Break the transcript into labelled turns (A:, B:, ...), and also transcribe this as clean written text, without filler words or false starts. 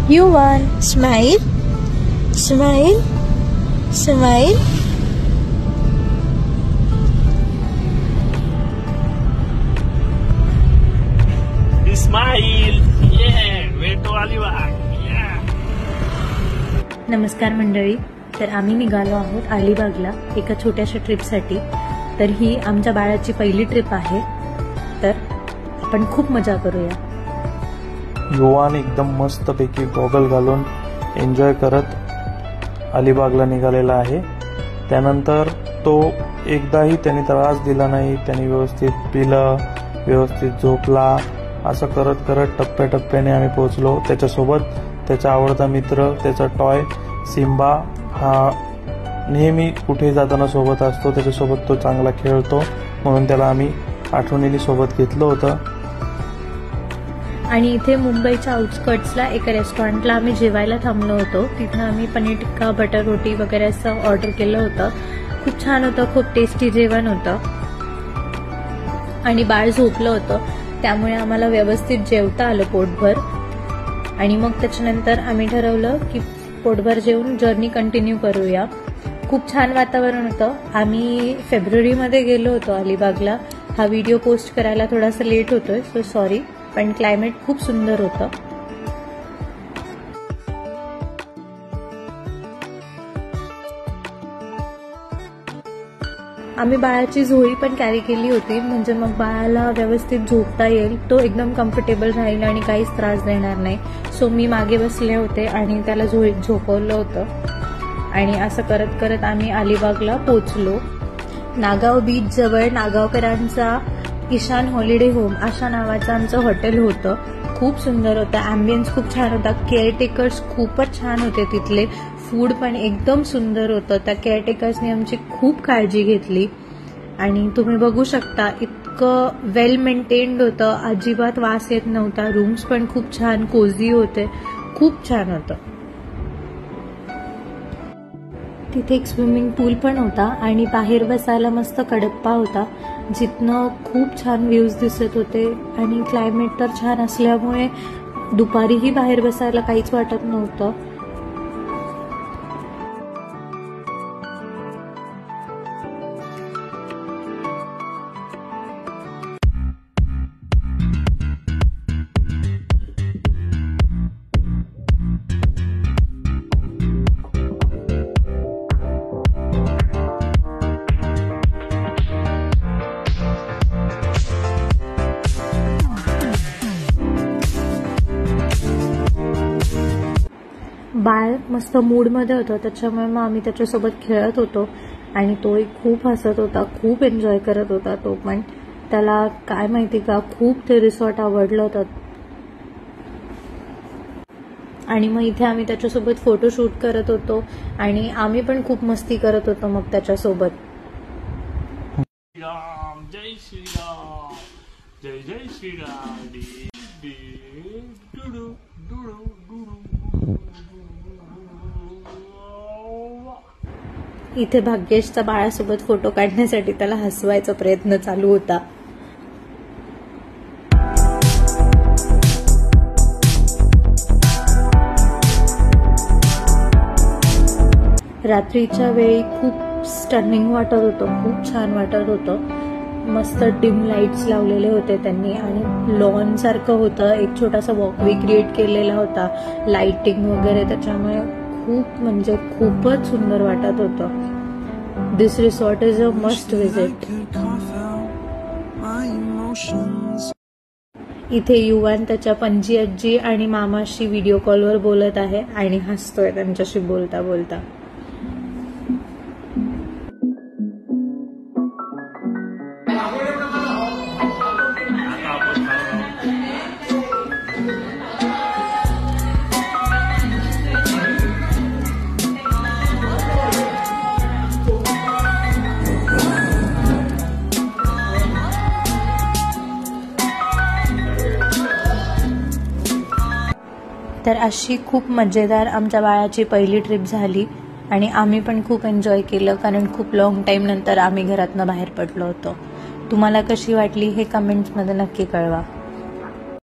A: युवान smile smile smile.
B: Smile. Veto Alibag.
C: नमस्कार मंडळी. तर आम्ही निघालो आहोत अलिबागला एका छोट्याशा ट्रिपसाठी. तर ही आमच्या बाळाची पहिली ट्रिप आहे. तर आपण खूप मजा करूया.
D: युवान एकदम मस्तपैकी गॉगल घालून एन्जॉय करत अलिबागला निघालेला आहे. त्यानंतर तो एकदाही त्याने त्रास दिला नाही. त्याने व्यवस्थित पिलं, व्यवस्थित झोपला. असं करत करत टप्प्याटप्प्याने आम्ही पोहोचलो. त्याच्यासोबत त्याचा आवडता मित्र, त्याचा टॉय सिम्बा हा नेहमी कुठे जाताना सोबत असतो. त्याच्यासोबत तो चांगला खेळतो म्हणून त्याला आम्ही आठवणीने सोबत घेतलं होतं.
C: आणि इथे मुंबईच्या आउटस्कर्ट्सला एका रेस्टॉरंटला आम्ही जेवायला थांबलो होतो. तिथं आम्ही पनीर टिक्का, बटर रोटी वगैरे असं ऑर्डर केलं होतं. खूप छान होतं, खूप टेस्टी जेवण होतं. आणि बाळ झोपलं होतं त्यामुळे आम्हाला व्यवस्थित जेवता आलं पोटभर. आणि मग त्याच्यानंतर आम्ही ठरवलं की पोटभर जेवून जर्नी कंटिन्यू करूया. खूप छान वातावरण होतं. आम्ही फेब्रुवारीमध्ये गेलो होतो अलिबागला. हा व्हिडिओ पोस्ट करायला थोडासा लेट होतोय, सो सॉरी. पण क्लायमेट खूप सुंदर होतं. आम्ही बाळाची झोळी पण कॅरी केली होती, म्हणजे मग बाळाला व्यवस्थित झोपता येईल. तो एकदम कम्फर्टेबल राहील आणि काहीच त्रास देणार नाही. सो मी मागे बसले होते आणि त्याला झोळीत झोपवलं होतं. आणि असं करत करत आम्ही अलिबागला पोहोचलो. नागाव बीच जवळ नागावकरांचा ईशान हॉलिडे होम अशा नावाचं आमचं हॉटेल होतं. खूप सुंदर होतं. ॲम्बियन्स खूप छान होता. केअरटेकर्स खूपच छान होते तिथले. फूड पण एकदम सुंदर होतं. त्या केअरटेकर्सनी आमची खूप काळजी घेतली. आणि तुम्ही बघू शकता इतकं वेल मेंटेन्ड होतं. अजिबात वास येत नव्हता. रूम्स पण खूप छान कोझी होते. खूप छान होतं. तिथे एक स्विमिंग पूल पण होता आणि बाहेर बसायला मस्त कडप्पा होता, जिथनं खूप छान व्ह्यूज दिसत होते. आणि क्लायमेट तर छान असल्यामुळे दुपारीही बाहेर बसायला काहीच वाटत नव्हतं. बाळ मस्त मूडमध्ये होतं, त्याच्यामुळे मग आम्ही त्याच्यासोबत खेळत होतो. आणि तोही खूप हसत होता, खूप एन्जॉय करत होता तो पण. त्याला काय माहिती का खूप ते रिसॉर्ट आवडलं होतं. आणि मग इथे आम्ही त्याच्यासोबत फोटोशूट करत होतो आणि आम्ही पण खूप मस्ती करत होतो मग त्याच्यासोबत.
B: जय श्रीराम, जय जय श्रीराम.
C: इथे भाग्येशचा बाळासोबत फोटो काढण्यासाठी त्याला हसवायचा प्रयत्न चालू होता. रात्रीच्या वेळी खूप स्टनिंग वाटत होतं, खूप छान वाटत होतं. मस्त डिम लाईट्स लावलेले होते त्यांनी आणि लॉन सारखं होतं. एक छोटासा वॉकवे क्रिएट केलेला होता, लाइटिंग वगैरे. त्याच्यामुळे खूप म्हणजे खूपच सुंदर वाटत होतं. This resort is a must visit. इथे युवान त्याच्या पणजी आजी आणि मामाशी व्हिडिओ कॉलवर बोलत आहे आणि हसतोय त्यांच्याशी बोलता बोलता. तर अशी खूप मजेदार आमच्या बाळाची पहिली ट्रिप झाली आणि आम्ही पण खूप एन्जॉय केलं, कारण खूप लॉंग टाईम नंतर आम्ही घरातनं बाहेर पडलो होतो. तुम्हाला कशी वाटली हे कमेंट्समध्ये नक्की कळवा.